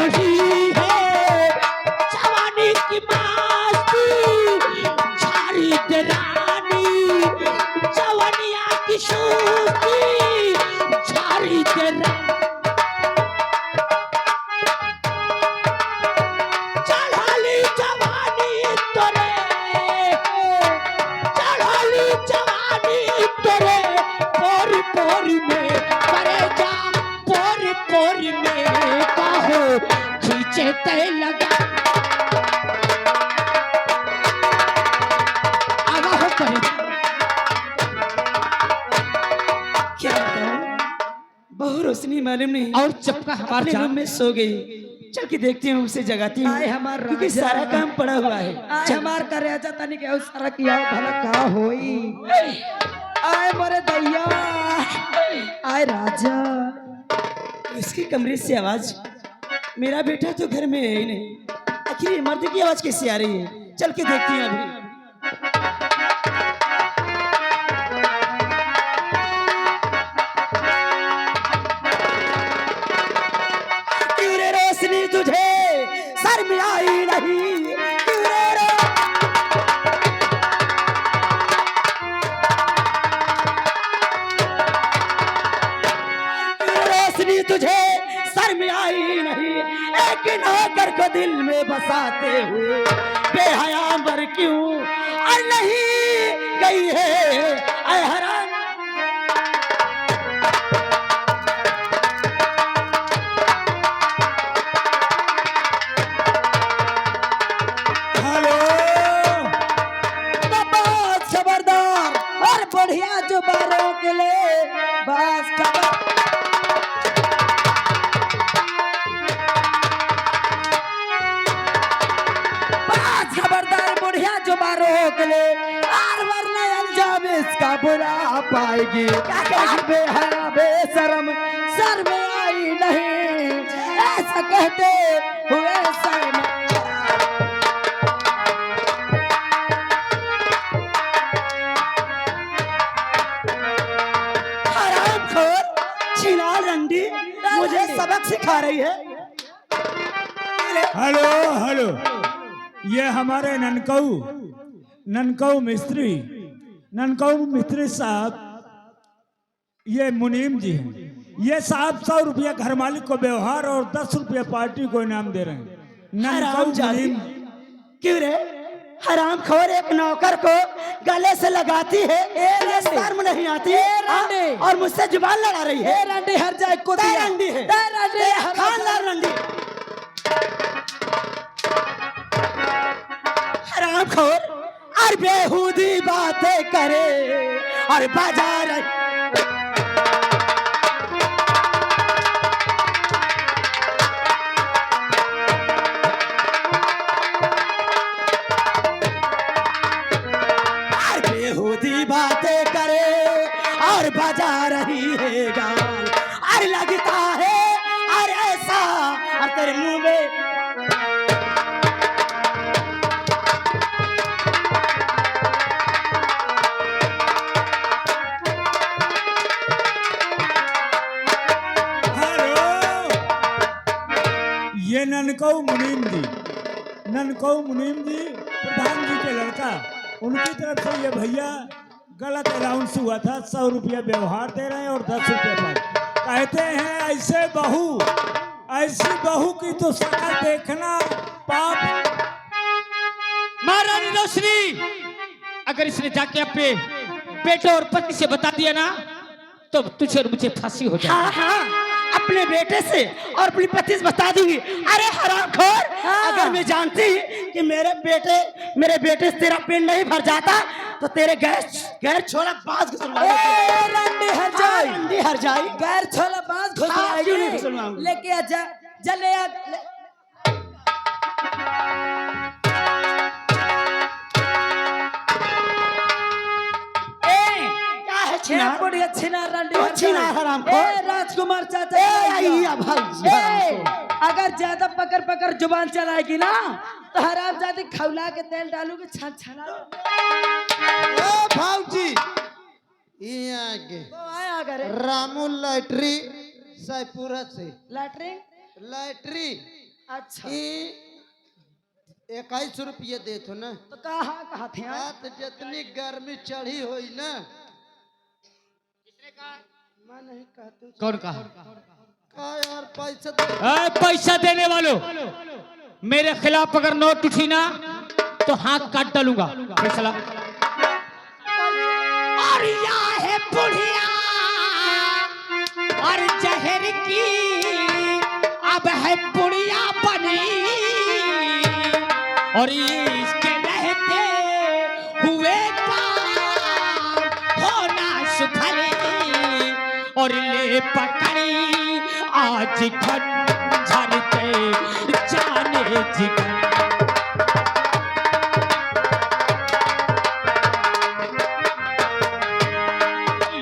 रही है जवानी की मस्ती झाड़ी दे रानी जवानिया की शूस्ती झाड़ी दे रानी चढ़ाली जवानी तोरे चढ़ाली जवानी तोरे पोरी पोरी में करे जा पोरी पोरी में काहो खींचे ते लगा आगा हो करे क्या बहु रोशनी मालूम नहीं और चपका हमारे रूम में सो गई चल के देखती हूँ उसे जगाती हूँ क्योंकि सारा काम पड़ा हुआ है आए हमार का राजा तनी के सारा किया भला का होई आए मोरे दैया आए राजा इसके कमरे से आवाज मेरा बेटा तो घर में है ही नहीं आखिर ये मर्द की आवाज कैसे आ रही है चल के देखती हूँ अभी क्यों रे रोशनी तुझे सर में आई नहीं क्यों रे रोशनी तुझे सर में आई नहीं एक नौकर को दिल में बसाते हुए बेहया मर क्यों और नहीं गई है ऐ हराम खबरदार और बढ़िया जो बारों के लिए बस खबरदार बढ़िया जो बारों के लिए और वरना अंजाम इसका बुरा पाएगी बेहया बेशरम सर में आई नहीं ऐसा कहते हुए सर में मुझे सबक सिखा रही है हेलो हेलो ये हमारे ननकऊ मिस्त्री साहब ये मुनीम जी हैं ये साहब 100 रुपया घर मालिक को व्यवहार और 10 रुपया पार्टी को इनाम दे रहे हैं ननकऊ मुनीम क्यों रे हरामखोर एक नौकर को गले से लगाती है शर्म नहीं आती और मुझसे जुबान लड़ा रही है रंडी हर जाए को रंडी है खानदार रंडी हरामखोर और बेहूदी बातें करे और बाजार बातें करे और बजा रही है गान और लगता है और ऐसा और तेरे मुंह में हेलो ये ननकऊ मुनीम जी प्रधान जी के लड़का उनकी तरफ से ये भैया गलत अनाउंस हुआ था 100 रुपया व्यवहार दे रहे हैं और 10 रुपया पर कहते हैं ऐसी बहू की तो शक्ल देखना पाप। महारानी रोशनी अगर इसने जाके अपने बेटे और पति से बता दिया ना तो तुझे और मुझे फांसी हो जाए। हाँ हाँ अपने बेटे से और अपनी पति से बता दूंगी। अरे हरामखोर अगर मैं जानती कि मेरे बेटे से तेरा पेट नहीं भर जाता तो तेरे गैर छोला बाज रंडी हर जाए गैर छोला बाज घुस लेके आजा जले राजकुमार चाचा अगर ज्यादा पकड़ पकड़ जुबान चलाएगी ना तो हराम जाती खौला के तेल डालूगी छन छना भाऊजी रामू लैटरी सैपुरा से लैटरी अच्छा 21 रुपये देते ना। तो कहा थे बात जितनी गर्मी चढ़ी हुई ना, मैं नहीं कहती। कौन कहा? का यार पैसा पैसा देने वालों, मेरे खिलाफ अगर नोट उठी ना तो हाथ काट डालूंगा। फैसला। और या है बुढ़िया और जहर की अब है बुढ़िया बनी, और इसके रहते हुए काम होना सुफल, और ले पकड़ी आज खंजर के जाने जिगर।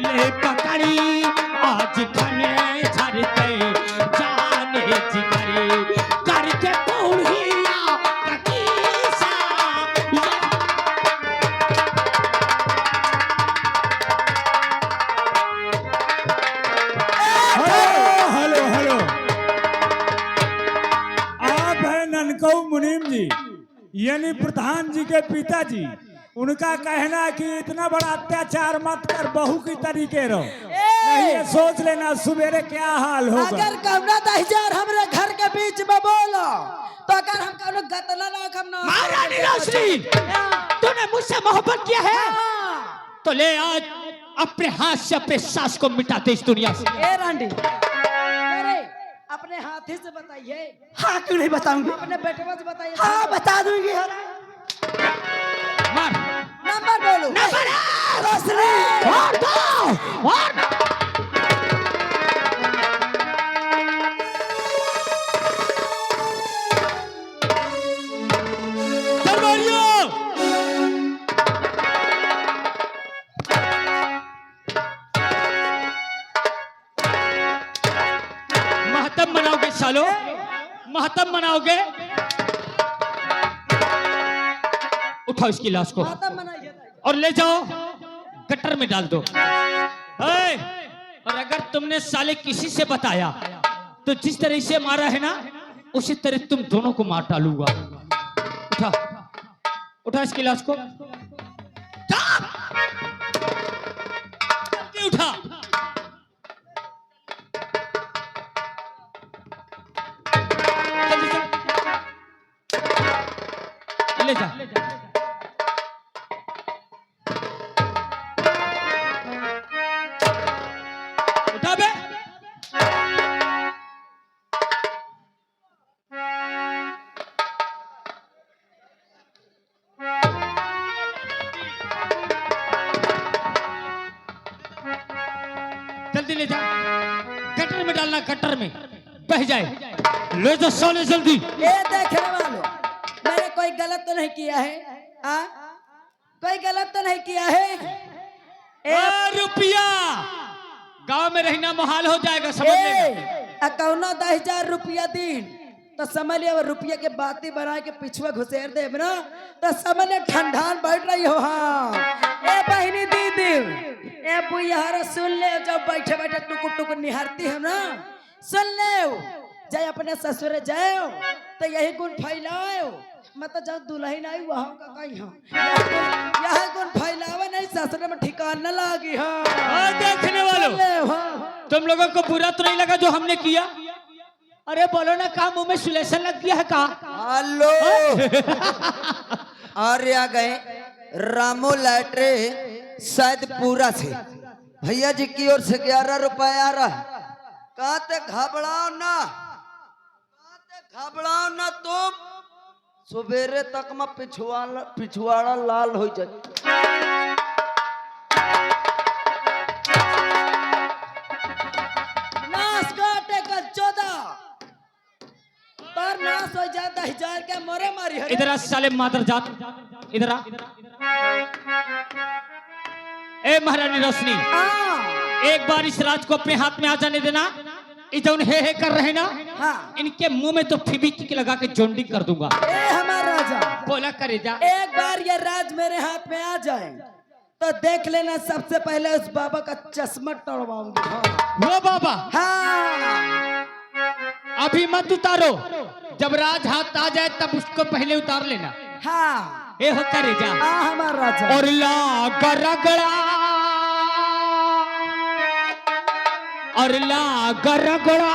ले पकड़ी आज खंजर के जाने जिगर, करके बुढ़िया ककीसा। हेलो हेलो, आप हैं ननकऊ मुनीम जी, यानी प्रधान जी के पिताजी। उनका कहना है कि इतना बड़ा अत्याचार मत कर, बहू की तरीके रहो। नहीं ये सोच लेना सवेरे क्या हाल होगा। अगर कमरा 10,000 हमरे घर के बीच में बोलो तो अगर हम कौनो गतना ना हम ना। महारानी रोशनी, तूने मुझसे मोहब्बत किया है तो ले आज अपने हाथ से अपने सास को मिटा दे इस दुनिया से। ए रांडी, अरे अपने हाथी से बताइए। हाँ क्यों नहीं बताऊंगी? अपने बेटे से बताइए। हाँ बता दूंगी। मार नंबर बोलो। रोशनी और दो और दरबारियों, महतम मनाओगे सालो, महतम मनाओगे। उठाओ इसकी लाश को माता मनाइए। और ले जाओ गटर में डाल दो। और अगर तुमने साले किसी से बताया तो जिस तरह से मारा है ना उसी तरह तुम दोनों को मार डालूंगा। उठा उठा इसकी लाश को, जल्दी उठा। जल्दी जा, ले जा। उठा बे। जल्दी ले जा, गटर में डालना, गटर में बह जाए। ले जा सोने जल्दी। ये देखने वालों, मैंने कोई गलत तो नहीं किया है। हाँ, कोई गलत तो नहीं किया है। रुपया गांव में रहना मुहाल हो जाएगा, समझ लेना। अकाउंट 10,000 रुपया दिन तो समझ लिया। रुपये के बातें बना के पिछुआ घुसेर दे ना तो समझ ले ठंडान बैठ रही हो। हाँ ए बहनी दीदी, ए बुढ़िया सुन ले, जब बैठे बैठे टुकुर टुकुर निहारती है ना, सुन ले। जाए अपने ससुर जाओ तो यही गुण फैलाओ, मतलब जब दुल्हन आई वहाँ का कहीं हो यह गुण फैलावे नहीं, ससुर में ठिकान न लागी। हाँ देखने वालों, तुम लोगों को बुरा तो नहीं लगा जो हमने किया? अरे बोलो ना, काम मुंह में सुलेशन लग गया है का? हेलो अरे आ गए रामो लैट्रे शायद पूरा से भैया जी की ओर से 11 रुपया आ रहा। कहते घबराओ ना, कहते घबराओ ना, तुम सवेरे तक में पिछवाड़ा लाल हो जाए। नाश काटे का 14 पर नाश हो जाए 10,000 के मोरे मारी है। इधर आ साले मादर जात, इधर आ। ए महारानी रोशनी, एक बार इस राज को अपने हाथ में आ जाने देना। इधर हे कर रहे ना, हाँ। इनके मुंह में तो फेविक्विक लगा के जोंडी कर दूंगा। ए हमारा राजा, बोला करे जा। एक बार ये राज मेरे हाथ में आ जाए तो देख लेना, सबसे पहले उस बाबा का चश्मा तोड़वाऊंगी। हाँ। वो बाबा हाँ। अभी मत उतारो, जब राज हाथ आ जाए तब उसको पहले उतार लेना। हाँ ए हो करे जा। हमारा राजा। और लाग रगड़ा, और लाग रगड़ा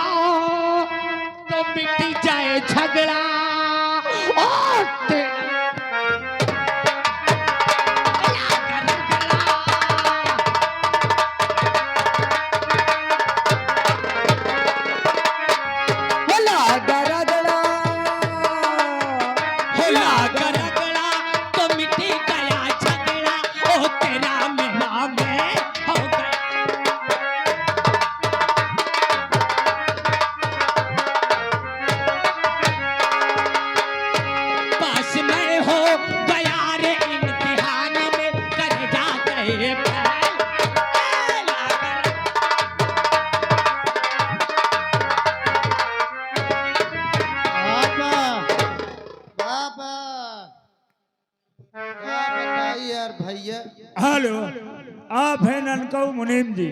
तो मिट जाए झगड़ा। और हेलो, आप हैं ननकऊ मुनीम जी।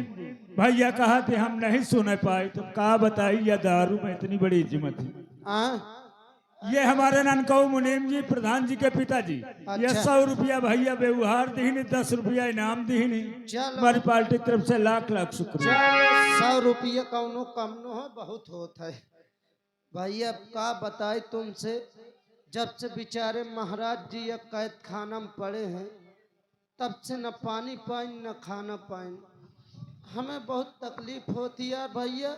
भैया कहा थे हम नहीं सुन पाए, तो कहा बताइए दारू में इतनी बड़ी हिम्मत है। ये हमारे ननकऊ मुनीम जी प्रधान जी के पिताजी। ये 100 रुपया भैया व्यवहार दीनी, 10 रुपया इनाम दीनी। हमारी पार्टी की तरफ से लाख लाख शुक्रिया। 100 रुपया कौनो कम न हो, बहुत होता है भैया। का बताए तुमसे, जब से बेचारे महाराज जी या कैद खाना में पड़े हैं तब से न पानी पाइन न खाना पाइन। हमें बहुत तकलीफ होती है भैया,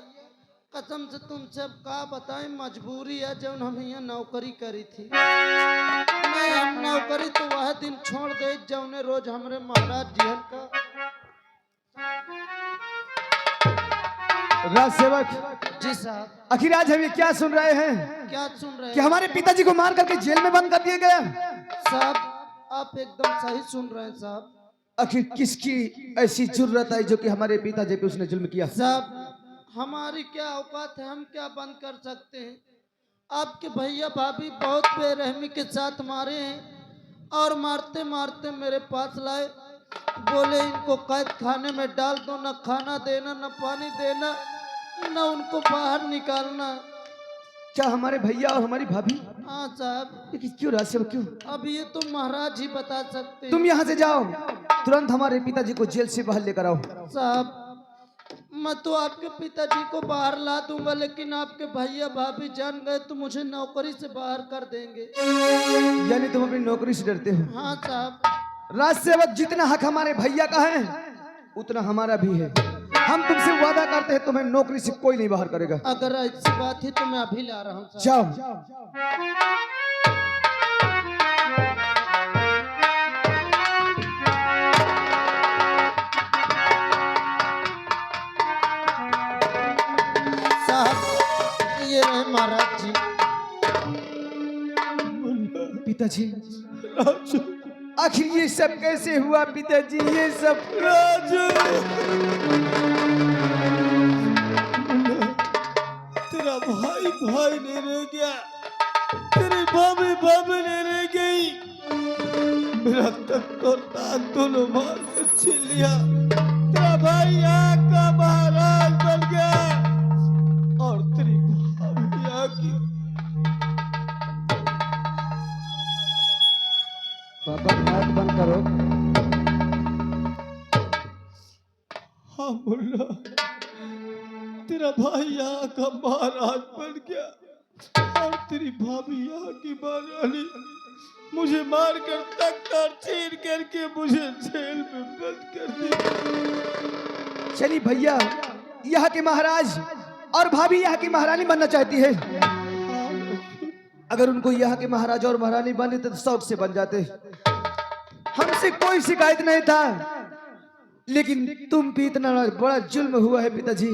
कसम से तुमसे अब का बताएं। मजबूरी है, जब हम यहाँ नौकरी करी थी, मैं हम नौकरी तो वह दिन छोड़ दे जौने रोज हमरे महाराज जी का। राज सेवक जी साहब। आखिर आज हम ये क्या सुन रहे हैं क्या सुन रहे कि हैं हमारे पिताजी को मार करके जेल में बंद कर दिया गया? साहब? आप एकदम सही सुन रहे हैं साहब। आखिर किसकी ऐसी जुर्रत है जो कि हमारे पिताजी पे उसने जुल्म किया? साहब हमारी क्या औकात है, हम क्या बंद कर सकते हैं। आपके भैया भाभी बहुत बेरहमी के साथ मारे हैं और मारते मारते मेरे पास लाए, बोले इनको कैद खाने में डाल दो, न खाना देना न पानी देना न उनको बाहर निकालना। क्या हमारे भैया और हमारी भाभी? हाँ साहब। लेकिन क्यों राज सेवक, क्यों? अब ये तो महाराज ही बता सकते हैं। तुम यहाँ से जाओ, तुरंत हमारे पिताजी को जेल से बाहर लेकर आओ। साहब मैं तो आपके पिताजी को बाहर ला दूंगा, लेकिन आपके भैया भाभी जान गए तो मुझे नौकरी से बाहर कर देंगे। यानी तुम अपनी नौकरी से डरते हो? हाँ साहब। राज सेवक, जितना हक हमारे भैया का है उतना हमारा भी है। हम तुमसे वादा करते हैं तुम्हें नौकरी से कोई नहीं बाहर करेगा। अगर ऐसी बात है तो मैं अभी ला रहा हूँ। जाओ। साहब ये रहे महाराज जी। पिताजी, आखिर ये सब कैसे हुआ पिताजी? ये सब तेरा भाई भाई नहीं रह गया, तेरी भाभी भाभी नहीं रह गई, मेरा तख्त और ताज दोनों मार कर छीन लिया। तेरा भाई यहाँ का महाराज बन गया और तेरी भाभी यहाँ की। बाबा बात बंद करो। हाँ मुल्ला, तेरा भाई यहाँ का महाराज बन गया और तेरी भाभी यहाँ की महारानी। मुझे मार कर तख्त और छीन करके मुझे जेल में बंद कर दिया। चलिए भैया, यहाँ के महाराज और भाभी यहाँ की महारानी बनना चाहती है। अगर उनको यहाँ के महाराजा और महारानी बने तो शौक से बन जाते। हमसे कोई शिकायत नहीं था, लेकिन तुम पे इतना बड़ा जुल्म हुआ है पिताजी,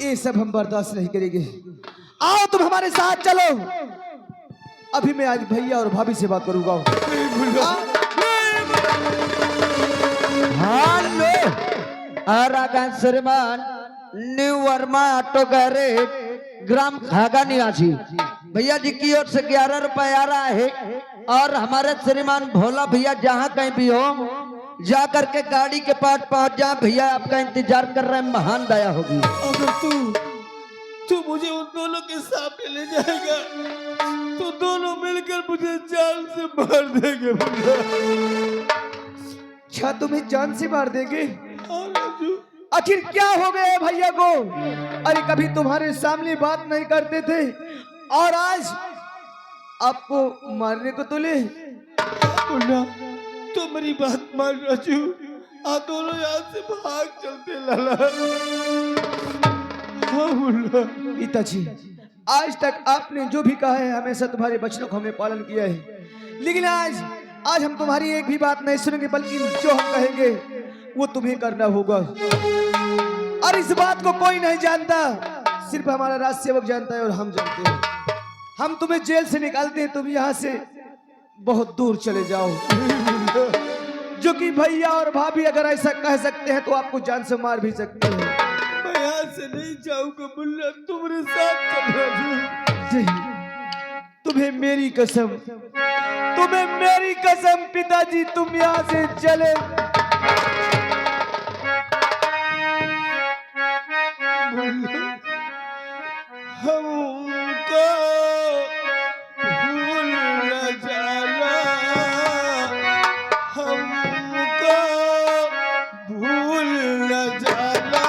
ये सब हम बर्दाश्त नहीं करेंगे। आओ तुम हमारे साथ चलो। अभी मैं आज भैया और भाभी से बात करूंगा। हेलो आरागन श्रीमान न्यू वर्मा ऑटो गैरेज ग्राम खागा निवासी भैया जी की ओर से 11 रुपए आ रहा है। और हमारे श्रीमान भोला भैया जहाँ कहीं भी हो जा करके गाड़ी के पास पहुंच जा। भैया आपका इंतजार कर रहे हैं, महान दया होगी। अगर तू मुझे उन दोनों के सामने ले जाएगा तो दोनों मिलकर मुझे जान से मार देंगे मुन्ना। क्या तुम्हें जान से मार देंगे? हाँ राजू, आखिर क्या हो गया है भैया को? अरे कभी तुम्हारे सामने बात नहीं करते थे और आज आपको मारने को तुले। मुन्ना तो मेरी बात मान राजू, आ दोनों यहाँ से भाग चलते लाला। हाँ मुन्ना। पिताजी, आज तक आपने जो भी कहा है हमेशा तुम्हारे वचनों को हमने पालन किया है, लेकिन आज हम तुम्हारी एक भी बात नहीं सुनेंगे, बल्कि जो हम कहेंगे वो तुम्हें करना होगा। और इस बात को कोई नहीं जानता, सिर्फ हमारा राज सेवक जानता है और हम जानते हैं। हम तुम्हें जेल से निकालते हैं, तुम यहाँ से बहुत दूर चले जाओ। जो कि भैया और भाभी अगर ऐसा कह सकते हैं तो आपको जान से मार भी सकते हैं। मैं यहाँ से नहीं जाऊंगा मुन्ना, तुम्हारे साथ चल राजू। नहीं, तुम्हें मेरी कसम, तुम्हें मेरी कसम पिताजी, तुम यहाँ से चले। हमको भूल न जाना, हमको भूल न जाना,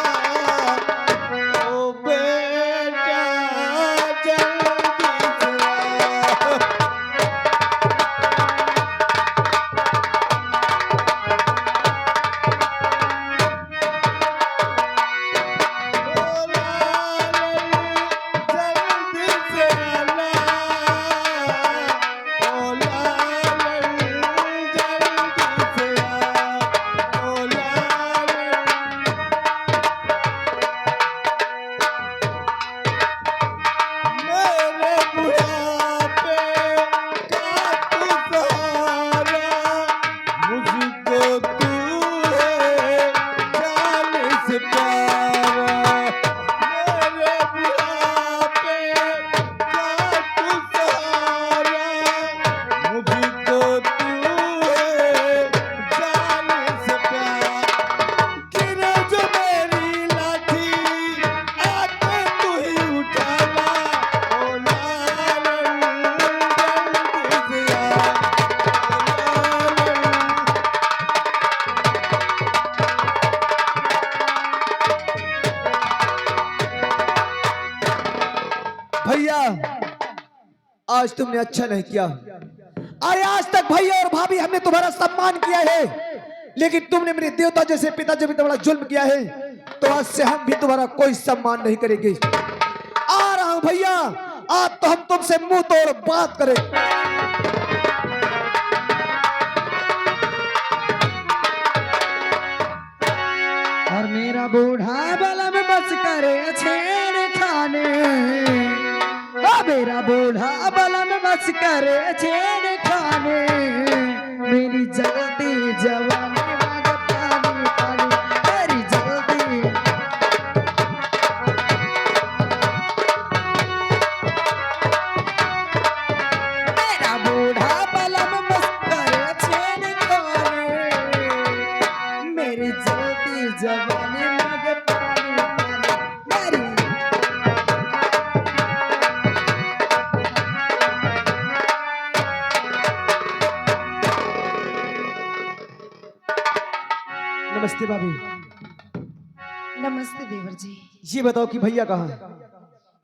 ओ बेटा जल्दी से आ। भैया, आज तुमने अच्छा नहीं किया। अरे आज तक भैया और भाभी हमने तुम्हारा सम्मान किया है, लेकिन तुमने मेरे देवता जैसे पिताजी पे बड़ा जुल्म किया है, तो आज से हम भी तुम्हारा कोई सम्मान नहीं करेंगे। आ रहा हूं भैया, आज तो हम तुमसे मुंह तोड़ बात करें। और मेरा बूढ़ा बला में बस करे छेड़ खाने, मेरा बूढ़ा बला में बस करे छेड़ खाने, मेरी जल्दी जवानी मांगे पानी पानी, मेरी जल्दी। मेरा बूढ़ा बला में बस करे छेड़ खाने, मेरी जल्दी जवानी मांगे पानी पानी, मेरी। नमस्ते भाभी। नमस्ते देवर जी। ये बताओ कि भैया कहाँ है?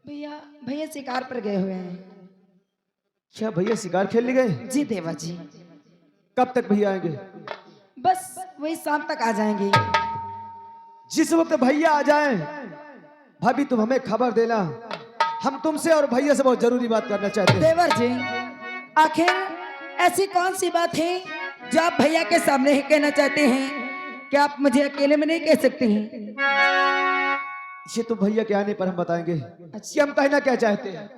भैया भैया शिकार पर गए हुए हैं। क्या भैया शिकार खेलने गए? जी देवर जी। कब तक भैया आएंगे? बस वही शाम तक आ जाएंगे। जिस वक्त भैया आ जाएं, भाभी तुम हमें खबर देना, हम तुमसे और भैया से बहुत जरूरी बात करना चाहते हैं। देवर जी, आखिर ऐसी कौन सी बात है जो आप भैया के सामने ही कहना चाहते हैं? क्या आप मुझे अकेले में नहीं कह सकते हैं? ये तो भैया के आने पर हम बताएंगे कि हम कहना क्या चाहते हैं।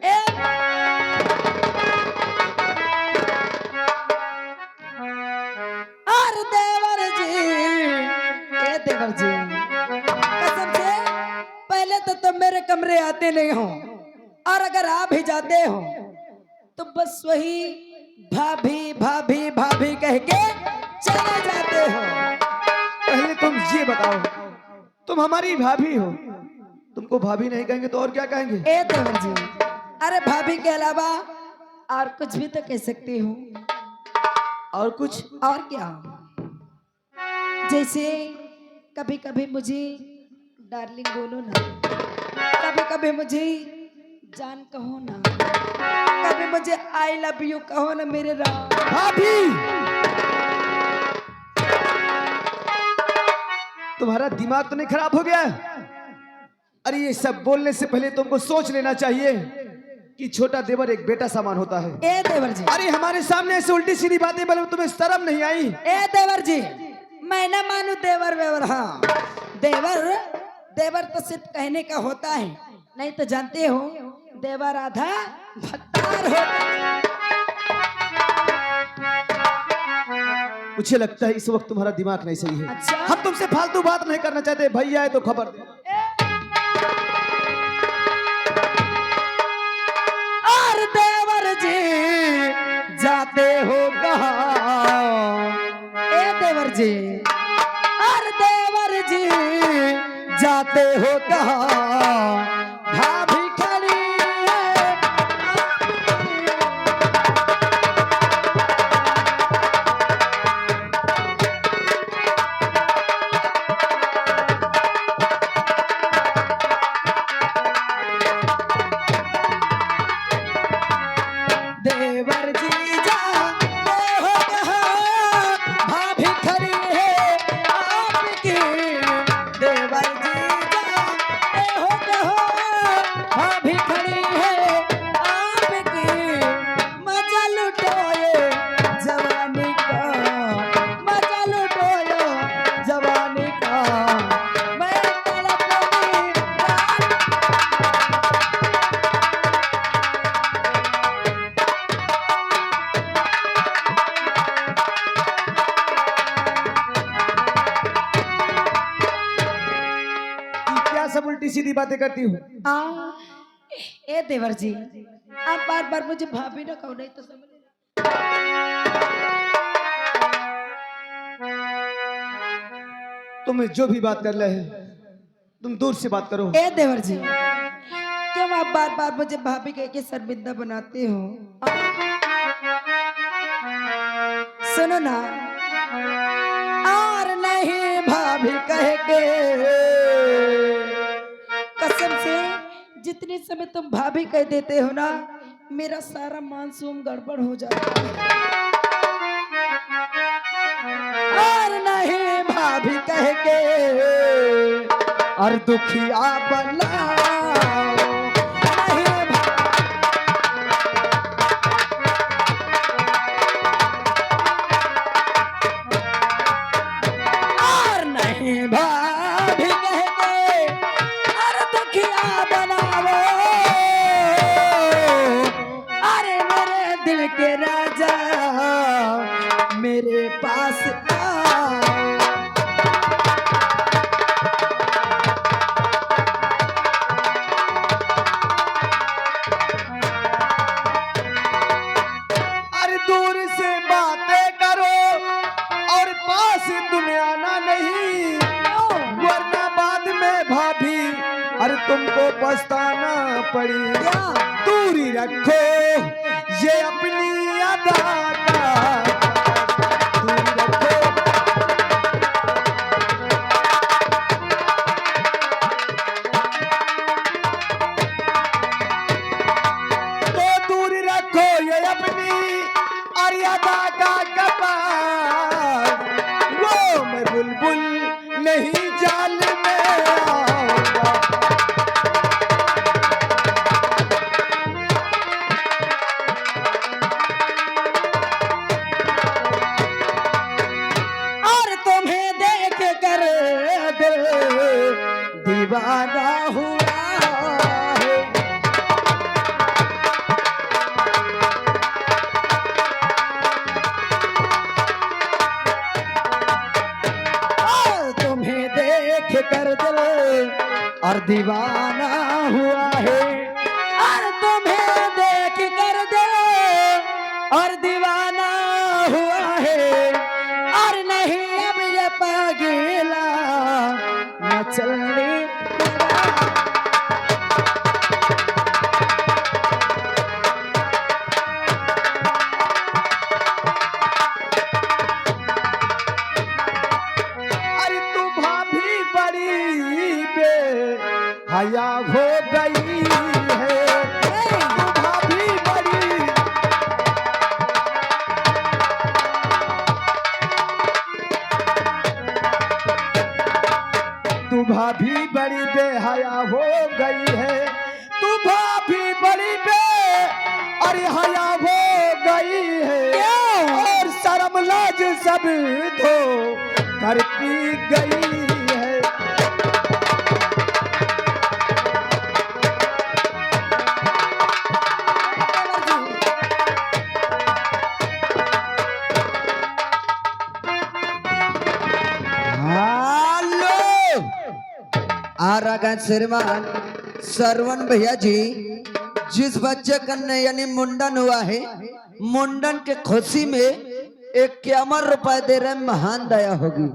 अरे देवर जी, ए देवर जी, कसम से पहले तो तुम मेरे कमरे आते नहीं हो, और अगर आ भी जाते हो तो बस वही भाभी भाभी भाभी कह के चले जाते हो। पहले तुम ये बताओ, तुम हमारी भाभी हो, तुमको भाभी नहीं कहेंगे तो और क्या कहेंगे? ए देवर जी, अरे भाभी के अलावा और कुछ भी तो कह सकती हूँ। और कुछ? और क्या, जैसे कभी कभी मुझे डार्लिंग बोलो ना, कभी कभी मुझे जान कहो ना, कभी मुझे आई लव यू कहो ना मेरे राम। भाभी, तुम्हारा दिमाग तो नहीं खराब हो गया? अरे ये सब बोलने से पहले तुमको सोच लेना चाहिए कि छोटा देवर एक बेटा समान होता है। ए देवर जी, अरे हमारे सामने ऐसे उल्टी सीधी बातें बोले, तुम्हें शर्म नहीं आई? ए देवर जी, मैं ना मानू देवर वेवर, हाँ देवर देवर तो सिर्फ कहने का होता है, नहीं तो जानते हो देवर आधा भत्तार होता है। मुझे लगता है इस वक्त तुम्हारा दिमाग नहीं सही है। अच्छा? हम तुमसे फालतू बात नहीं करना चाहते, भैया है तो खबर दे। और देवर जी जाते हो कहाँ? ए देवर जी, और देवर जी जाते हो कहाँ? भाभी खड़ी है। देवर जी जाते हो कहाँ? भाभी खड़ी है आपकी। देवर जी जाते हो कहाँ? भाभी खड़ी है आपकी। मजा लुटो ये जवानी का, मजा लुटो ये जवानी का। मैं तड़पनी रात। कि क्या सब उल्टी सीधी बातें करती हूँ? ए देवर जी, आप बार बार मुझे भाभी ना कहो, नहीं तो समझ लेना। तुम्हें जो भी बात कर रहे हैं तुम दूर से बात करो। ए देवर जी, क्यों आप बार बार मुझे भाभी कह के शर्मिंदा बनाते हो? सुनो ना, और नहीं भाभी कह के, कसम से जितने समय तुम भाभी कह देते हो ना, मेरा सारा मानसून गड़बड़ हो जाता है। और नहीं भाभी कह के और दुखिया बनाओ। नहीं और नहीं भाभी कह के और दुखिया बनाओ। अरे मेरे दिल के राजा मेरे पास आओ। अरे दूर से बातें करो और पास तुम आना नहीं, वरना बाद में भाभी अरे तुमको पछताना पड़ेगा। दूरी रखो ये अपनी अदा का, दूरी रखो। तो दूरी रखो ये अपनी अरियादा का कपास। वो मैं बुलबुल नहीं जाल में आऊंगा। और तुम्हें देख कर दिल दीवाना हुआ है। और तुम्हें देख कर दिल और दीवाना हुआ है। और तुम्हें देख कर दिल और दीवाना हुआ है। और नहीं अब ये पागला न चलने लगा। बेहया हो गई है और शर्म लाज सब धो करती गई है। हेलो आरागा श्रीमान श्रवण भैया जी, जिस बच्चे का यानी मुंडन हुआ है, मुंडन के खुशी में 51 रुपए दे रहे, महान दया होगी।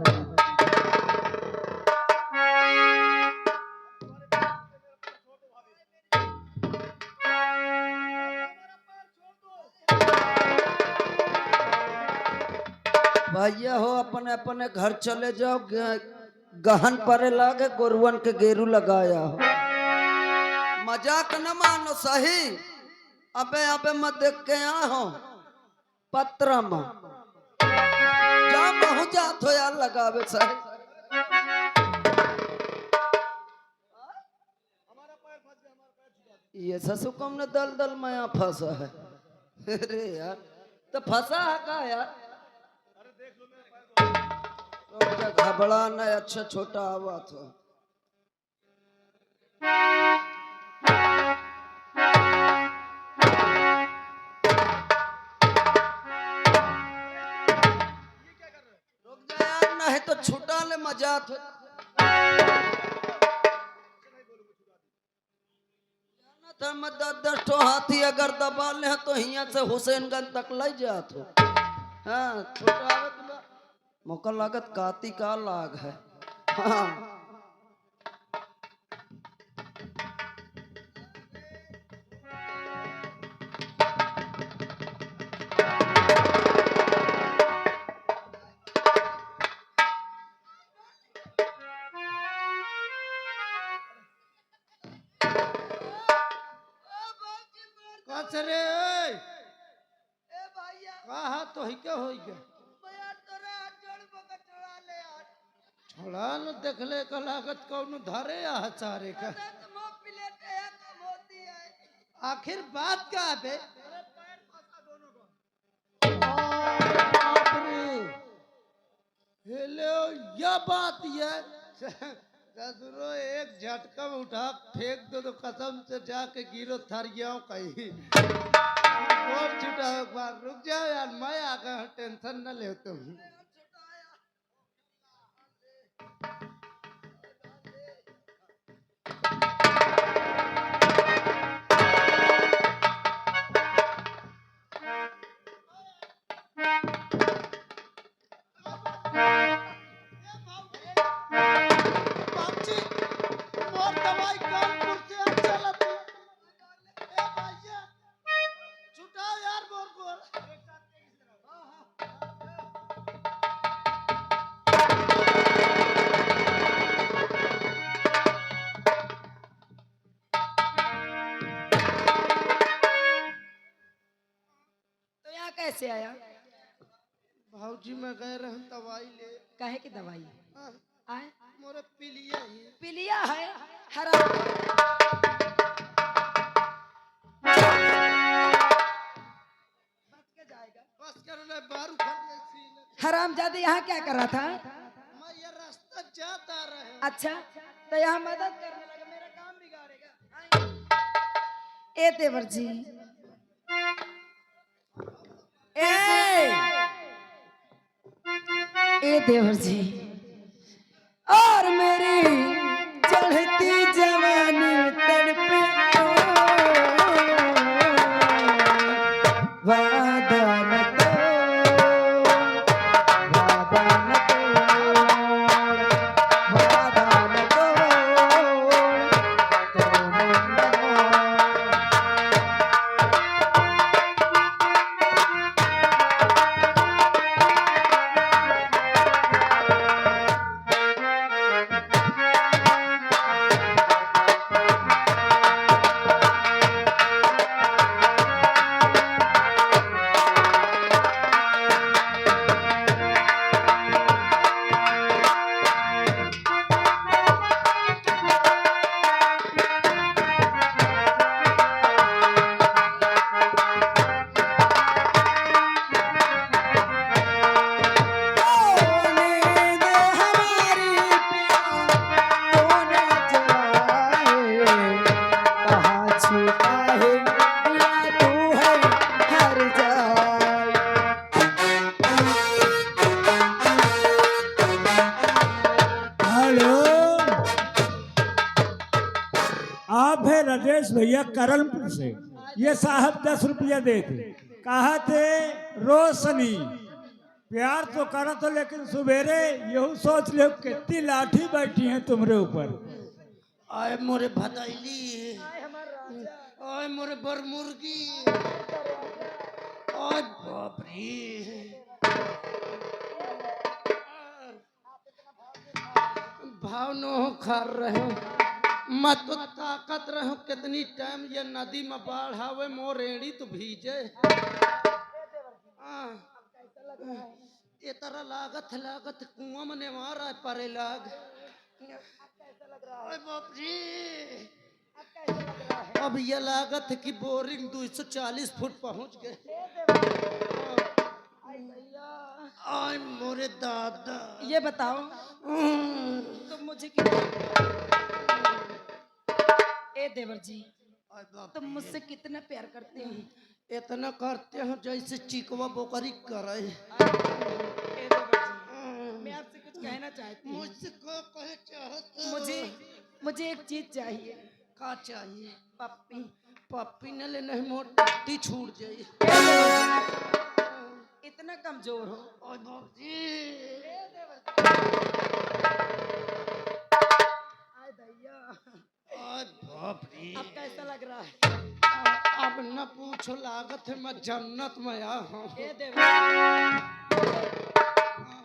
भैया हो अपने अपने घर चले जाओ, गहन परे लागे गोरुवन के गेरू लगाया हो। मजाक न मानो सही। अबे अबे मत देख के यहाँ हो पत्र में जा पहुँच जात हो यार लगावे सही। ये ससु कम ने दल दल में यहाँ फंसा है। अरे यार तो फंसा है का यार, घबरा न, अच्छा छोटा आवा था। रुक जा यार, नहीं तो छुटा ले मजा तो। मत 10 ठो हाथी अगर दबा ले तो हिया से हुसैनगंज तक ले जात हो। हाँ छोटा मौका लागत काती का लाग है। हाँ रे कहा तो ही क्या हो गया छोड़ा न देख ले का लागत कौन धारे या हचारे का। आखिर बात क्या है बे? हेलो यह बात ये ससुरो एक झटका में उठा फेंक दो तो कसम से जाके गिरो थरियाओ कहीं और छुटा एक बार। रुक जाओ यार मैं आ गया, टेंशन न ले तुम। कैसे आया? भाऊजी मैं गए रहे दवाई ले। काहे की दवाई? आए मोरे पिलिया ही पिलिया है हरा बस कर ले बारू खा। हराम जादे यहाँ क्या कर रहा था? मैं ये रास्ता जाता रहे। अच्छा तो यहाँ मदद करने लगा, मेरा काम बिगाड़ेगा। ए देवर जी, ए देवर जी, और मेरी चढ़ती जवानी तड़पे वादा न तोड़, वादा न तोड़, वादा न तोड़, पिया तू है हर जाए। हेलो, आप है राजेश भैया करलपुर से। ये साहब 10 रुपया दे थे, कहा थे रोशनी प्यार तो करा तो, लेकिन सवेरे यहू सोच लो कितनी लाठी बैठी है तुम्हारे ऊपर। आए मोरे भदैली, आए मोरे बरमुर्गी, आए बाप रे। भाव नो खर रहे मैं तो ताकत रहे कितनी टाइम ये नदी में बाढ़ आवे मोर एड़ी तो भीजे। ये तरह लागत कुआं में नेवार आए परे लाग। अरे बाप रे, अब ये लागत है कि बोरिंग 240 फुट पहुंच गए। आय मोरे दादा, ये बताओ तुम मुझे ए देवर जी, तुम मुझसे कितना प्यार करते हो? इतना करते हैं जैसे चिकवा बोकरी करे। ए देवर जी, मैं आपसे कुछ कहना चाहती हूँ। मुझसे को कहे चाहते हो? मुझे एक चीज चाहिए। का चाहिए? पप्पी। पप्पी न ले, नहीं मोर टट्टी छूट जाए। इतना कमजोर हो? ओए बाप जी, आय दैया, ओए बाप रे। अब कैसा लग रहा है? अब न पूछो, लागत है मैं जन्नत में आया हूँ। ए देवर,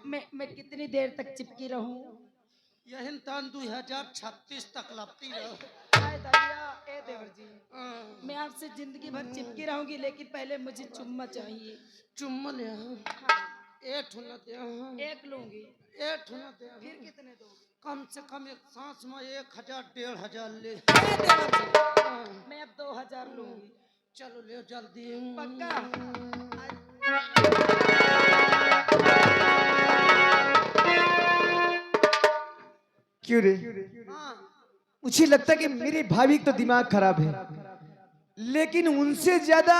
मैं कितनी देर तक चिपकी रहूं? यही तान 2036 तक लगती रहो। आय दैया, ए देवर जी, मैं आपसे जिंदगी भर चिपकी रहूंगी, लेकिन पहले मुझे चुम्मा चाहिए। चुम्मा ले आओ। हाँ, एक ठुना दे आओ। एक लूंगी। एक ठुना दे आओ। फिर कितने दोगे? कम से कम एक सांस में 1000 1500 ले। ए देवर जी, मैं अब 2000 लूंगी। चलो ले जल्दी। पक्का? क्यों रे? हाँ, मुझे लगता है कि मेरी भाभी का तो दिमाग खराब है, लेकिन उनसे ज्यादा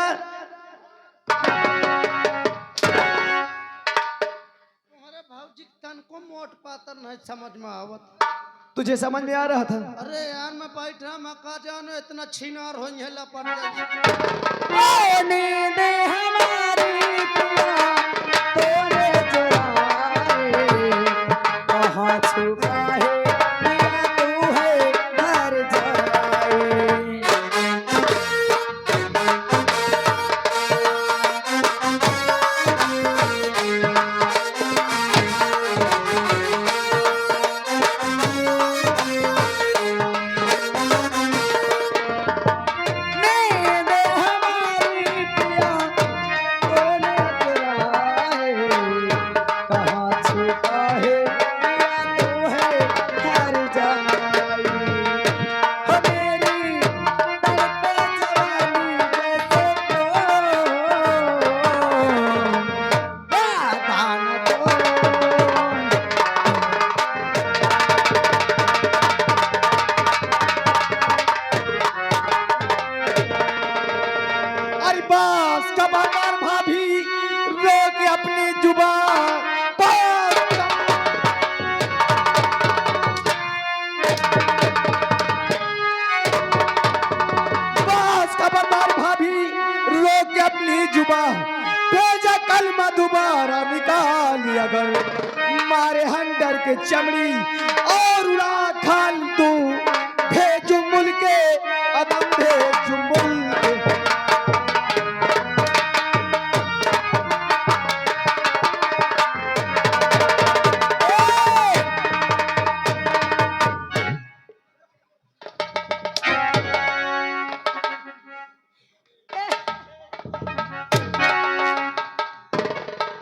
तुम्हारे भावजी तन को मोट पातर नहीं समझ में आवत। तुझे समझ में आ रहा था? अरे यार मैं बैठा मैं का जानो इतना छिनार हो लपट जाए। नींद हमारी तूने चुराए, कहाँ छुपा है पिया तू है घर जाए। नींद हमारी पिया तूने चुराए, कहाँ छुपा है पिया तू है घर जाए। हो मेरी तड़पे जवानी जैसे तो दान दो। अरे बस कबाकार भाभी रोक अपनी जुबान बस। बस कबाकार भाभी रोक अपनी जुबान, भेजा कलमा दोबारा निकाल अगर मारे हंडर के चमड़ी और उड़ा खाल तू भेजू मुल्के अदम भेजू मुल्के।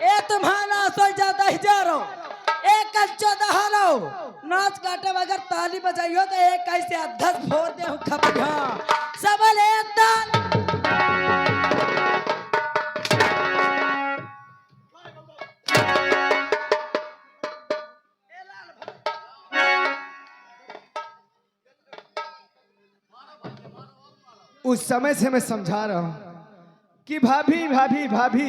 ए तुम्हारा सोच जाता ही जा रहा हूँ। एक कच्चो दहारो नाच काटे बगैर ताली बजाइयो तो एक कैसे अधस फोड़ दे हूँ खपिया सबल एक दान। उस समय से मैं समझा रहा हूँ कि भाभी भाभी भाभी,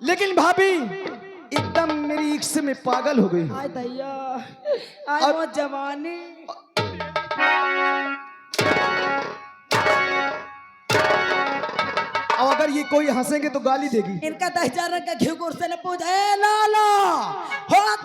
लेकिन भाभी एकदम मेरी इश्क में पागल हो गई। आय दैया, आय वो जवानी। और अगर ये कोई हंसेंगे तो गाली देगी। इनका 10,000 का घी गुड़ से न पूछ। ए लाला,